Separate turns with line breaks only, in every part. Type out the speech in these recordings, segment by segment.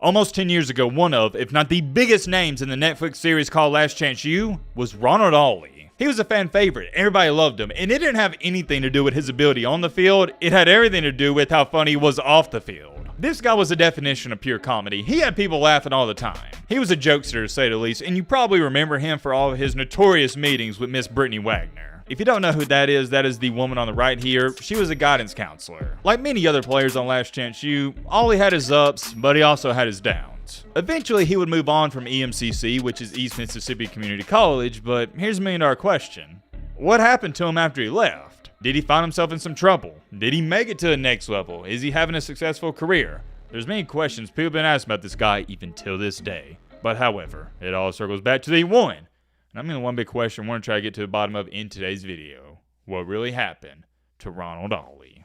Almost 10 years ago, one of, if not the biggest names in the Netflix series called Last Chance U was Ronald Ollie. He was a fan favorite, everybody loved him, and it didn't have anything to do with his ability on the field, it had everything to do with how funny he was off the field. This guy was the definition of pure comedy. He had people laughing all the time. He was a jokester to say the least, and you probably remember him for all of his notorious meetings with Miss Brittany Wagner. If you don't know who that is the woman on the right here. She was a guidance counselor. Like many other players on Last Chance U, Ollie had his ups, but he also had his downs. Eventually, he would move on from EMCC, which is East Mississippi Community College, but here's a million-dollar question. What happened to him after he left? Did he find himself in some trouble? Did he make it to the next level? Is he having a successful career? There's many questions people have been asking about this guy even till this day. But however, it all circles back to the one. And I mean, one big question I want to try to get to the bottom of in today's video. What really happened to Ronald Ollie?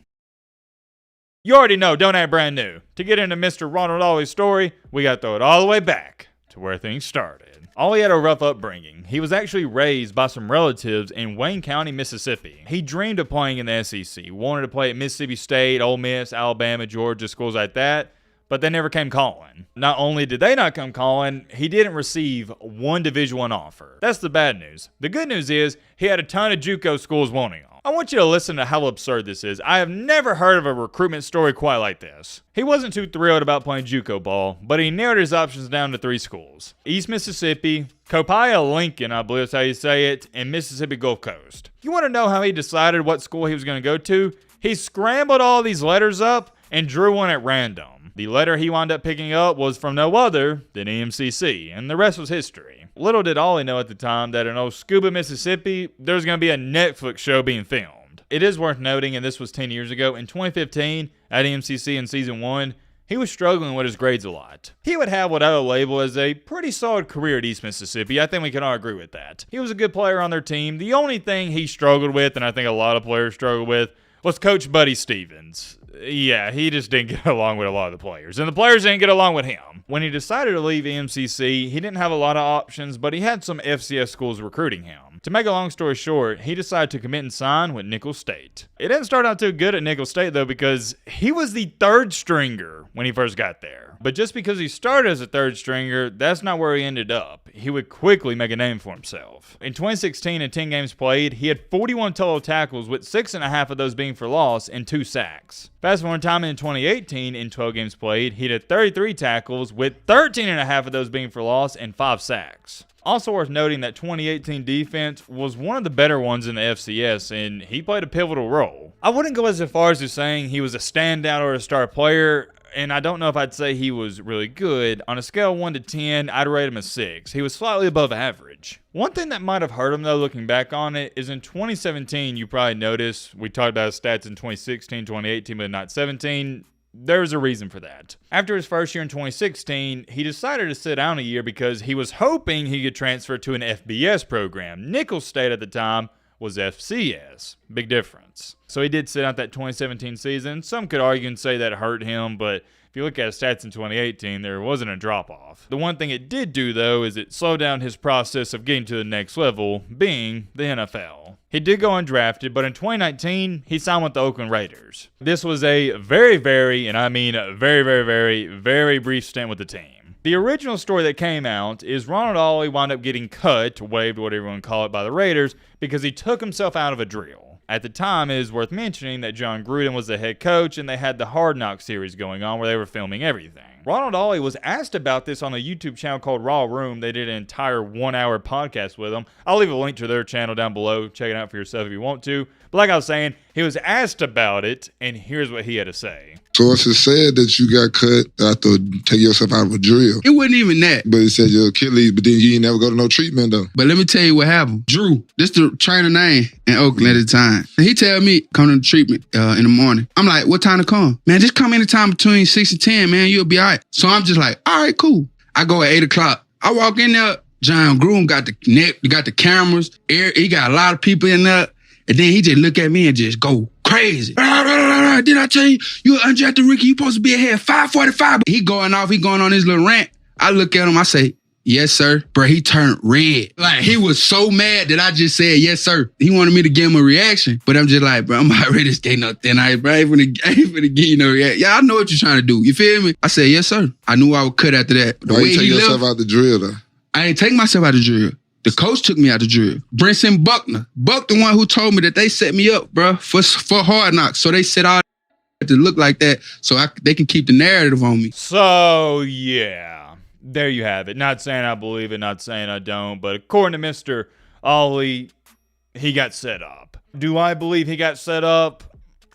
You already know, don't act brand new. To get into Mr. Ronald Ollie's story, we got to throw it all the way back to where things started. Ollie had a rough upbringing. He was actually raised by some relatives in Wayne County, Mississippi. He dreamed of playing in the SEC, wanted to play at Mississippi State, Ole Miss, Alabama, Georgia, schools like that. But they never came calling. Not only did they not come calling, he didn't receive one Division I offer. That's the bad news. The good news is he had a ton of JUCO schools wanting him. I want you to listen to how absurd this is. I have never heard of a recruitment story quite like this. He wasn't too thrilled about playing JUCO ball, but he narrowed his options down to 3 schools. East Mississippi, Copiah Lincoln, I believe that's how you say it, and Mississippi Gulf Coast. You want to know how he decided what school he was going to go to? He scrambled all these letters up and drew one at random. The letter he wound up picking up was from no other than EMCC, and the rest was history. Little did Ollie know at the time that in old Scuba, Mississippi, there was going to be a Netflix show being filmed. It is worth noting, and this was 10 years ago, in 2015, at EMCC in Season 1, he was struggling with his grades a lot. He would have what I would label as a pretty solid career at East Mississippi. I think we can all agree with that. He was a good player on their team. The only thing he struggled with, and I think a lot of players struggled with, was Coach Buddy Stevens. Yeah, he just didn't get along with a lot of the players, and the players didn't get along with him. When he decided to leave EMCC, he didn't have a lot of options, but he had some FCS schools recruiting him. To make a long story short, he decided to commit and sign with Nicholls State. It didn't start out too good at Nicholls State, though, because he was the 3rd stringer when he first got there. But just because he started as a 3rd stringer, that's not where he ended up. He would quickly make a name for himself. In 2016, in 10 games played, he had 41 total tackles, with 6.5 of those being for loss and 2 sacks. Fast forward time in 2018, in 12 games played, he had 33 tackles, with 13.5 of those being for loss and 5 sacks. Also worth noting that 2018 defense was one of the better ones in the FCS, and he played a pivotal role. I wouldn't go as far as to saying he was a standout or a star player, and I don't know if I'd say he was really good. On a scale of 1 to 10, I'd rate him a 6. He was slightly above average. One thing that might have hurt him, though, looking back on it, is in 2017, you probably noticed, we talked about his stats in 2016, 2018, but not 17. There's a reason for that. After his first year in 2016, he decided to sit down a year because he was hoping he could transfer to an FBS program. Nicholls State at the time was FCS. Big difference. So he did sit out that 2017 season. Some could argue and say that hurt him, but if you look at his stats in 2018, there wasn't a drop-off. The one thing it did do, though, is it slowed down his process of getting to the next level, being the NFL. He did go undrafted, but in 2019, he signed with the Oakland Raiders. This was a very, and I mean very brief stint with the team. The original story that came out is Ronald Ollie wound up getting cut, waived, whatever you want to call it, by the Raiders because he took himself out of a drill. At the time, it is worth mentioning that John Gruden was the head coach and they had the Hard Knocks series going on where they were filming everything. Ronald Ollie was asked about this on a YouTube channel called Raw Room. They did an entire 1-hour podcast with him. I'll leave a link to their channel down below. Check it out for yourself if you want to. But like I was saying, he was asked about it, and here's what he had to say.
Sources said that you got cut after taking yourself out of a drill.
It wasn't even that.
But it said your Achilles, but then you ain't never go to no treatment, though.
But let me tell you what happened. Drew, this the trainer name in Oakland at the time. And he tell me, come to the treatment in the morning. I'm like, what time to come? Man, just come anytime between 6 and 10, man. You'll be all right. So I'm just like, all right, cool. I go at 8 o'clock. I walk in there. John Gruden got the net, got the cameras. He got a lot of people in there. And then he just look at me and just go crazy. Did I tell you, you're undrafted rookie, you supposed to be ahead 545. He going on his little rant. I look at him, I say, yes, sir. Bro, he turned red. Like, he was so mad that I just said, yes, sir. He wanted me to give him a reaction, but I'm just like, bro, I'm already staying up there. Bro, I ain't finna give you no reaction. Yeah, I know what you're trying to do. You feel me? I said, yes, sir. I knew I would cut after that.
Why you take yourself out the drill, though?
I ain't take myself out the drill. The coach took me out the drill. Brinson Buckner. Buck the one who told me that they set me up, bro, for Hard Knocks. So they set all to look like that so they can keep the narrative on me.
So, yeah. There you have it. Not saying I believe it, not saying I don't, but according to Mr. Ollie, he got set up. Do I believe he got set up?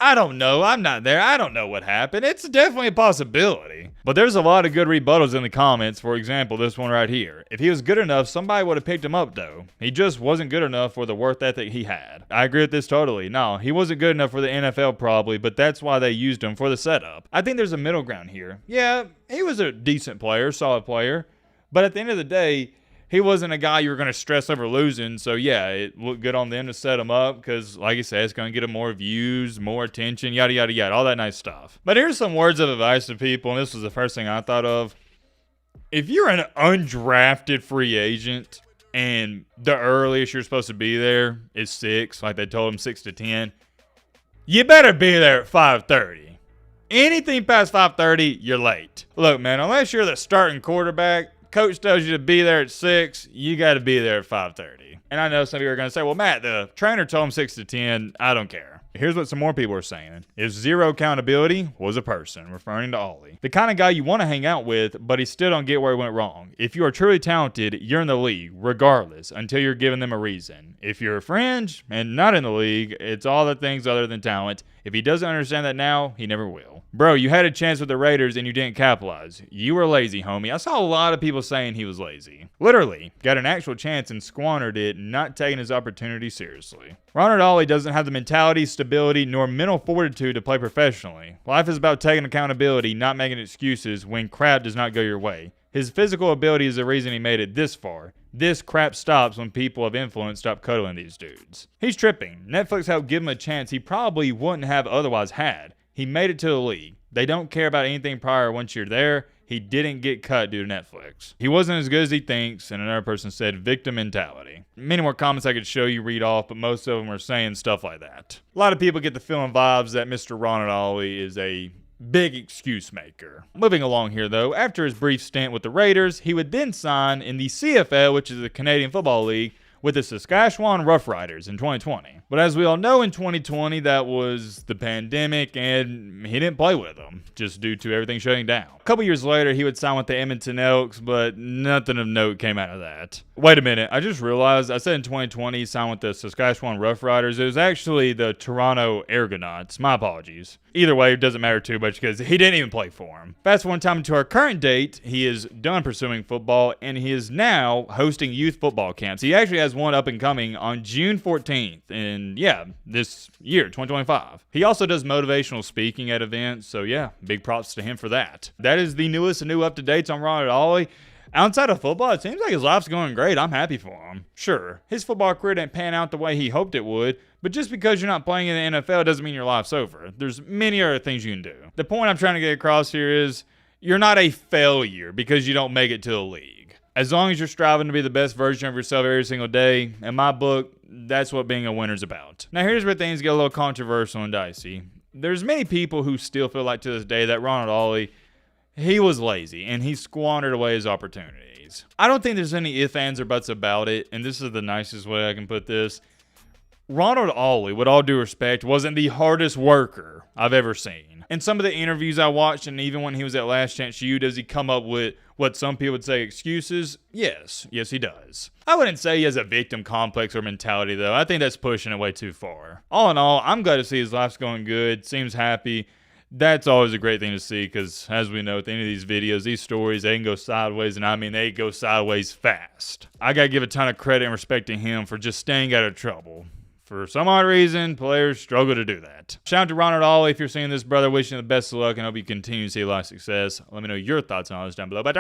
I don't know. I'm not there. I don't know what happened. It's definitely a possibility. But there's a lot of good rebuttals in the comments. For example, this one right here. If he was good enough, somebody would have picked him up, though. He just wasn't good enough for the work ethic he had. I agree with this totally. No, he wasn't good enough for the NFL probably, but that's why they used him for the setup. I think there's a middle ground here. Yeah, he was a decent player, solid player. But at the end of the day, he wasn't a guy you were going to stress over losing. So, yeah, it looked good on them to set him up because, like I said, it's going to get him more views, more attention, yada, yada, yada, all that nice stuff. But here's some words of advice to people, and this was the first thing I thought of. If you're an undrafted free agent and the earliest you're supposed to be there is 6, like they told him 6 to 10, you better be there at 5:30. Anything past 5:30, you're late. Look, man, unless you're the starting quarterback, coach tells you to be there at 6, you got to be there at 5:30. And I know some of you are going to say, well, Matt, the trainer told him 6 to 10. I don't care. Here's what some more people are saying. If zero accountability was a person, referring to Ollie. The kind of guy you want to hang out with, but he still don't get where he went wrong. If you are truly talented, you're in the league, regardless, until you're giving them a reason. If you're a fringe and not in the league, it's all the things other than talent. If he doesn't understand that now, he never will. Bro, you had a chance with the Raiders and you didn't capitalize. You were lazy, homie. I saw a lot of people saying he was lazy. Literally, got an actual chance and squandered it, not taking his opportunity seriously. Ronald Ollie doesn't have the mentality, stability, nor mental fortitude to play professionally. Life is about taking accountability, not making excuses when crap does not go your way. His physical ability is the reason he made it this far. This crap stops when people of influence stop cuddling these dudes. He's tripping. Netflix helped give him a chance he probably wouldn't have otherwise had. He made it to the league. They don't care about anything prior once you're there. He didn't get cut due to Netflix. He wasn't as good as he thinks, and another person said victim mentality. Many more comments I could show you, read off, but most of them are saying stuff like that. A lot of people get the feeling vibes that Mr. Ronald Ollie is a big excuse maker. Moving along here though, after his brief stint with the Raiders, he would then sign in the CFL, which is the Canadian Football League, with the Saskatchewan Roughriders in 2020. But as we all know, in 2020, that was the pandemic, and he didn't play with them, just due to everything shutting down. A couple years later, he would sign with the Edmonton Elks, but nothing of note came out of that. Wait a minute, I just realized I said in 2020 he signed with the Saskatchewan Roughriders. It was actually the Toronto Argonauts. My apologies. Either way, it doesn't matter too much because he didn't even play for him. Fast forward time to our current date, he is done pursuing football, and he is now hosting youth football camps. He actually has one up and coming on June 14th, and yeah, this year, 2025. He also does motivational speaking at events, so yeah, big props to him for that. That is the newest and new up-to-dates on Ronald Ollie. Outside of football, it seems like his life's going great. I'm happy for him. Sure, his football career didn't pan out the way he hoped it would, but just because you're not playing in the NFL doesn't mean your life's over. There's many other things you can do. The point I'm trying to get across here is you're not a failure because you don't make it to the league. As long as you're striving to be the best version of yourself every single day, in my book, that's what being a winner's about. Now here's where things get a little controversial and dicey. There's many people who still feel like to this day that Ronald Ollie, he was lazy and he squandered away his opportunities. I don't think there's any ifs, ands, or buts about it, and this is the nicest way I can put this. Ronald Ollie, with all due respect, wasn't the hardest worker I've ever seen. In some of the interviews I watched, and even when he was at Last Chance U, does he come up with what some people would say excuses? Yes, he does. I wouldn't say he has a victim complex or mentality, though. I think that's pushing it way too far. All in all, I'm glad to see his life's going good, seems happy. That's always a great thing to see because, as we know, at the end of these videos, these stories, they can go sideways, and I mean they go sideways fast. I gotta give a ton of credit and respect to him for just staying out of trouble. For some odd reason, players struggle to do that. Shout out to Ronald Ollie. If you're seeing this, brother, wishing you the best of luck and hope you continue to see a lot of success. Let me know your thoughts on all this down below. But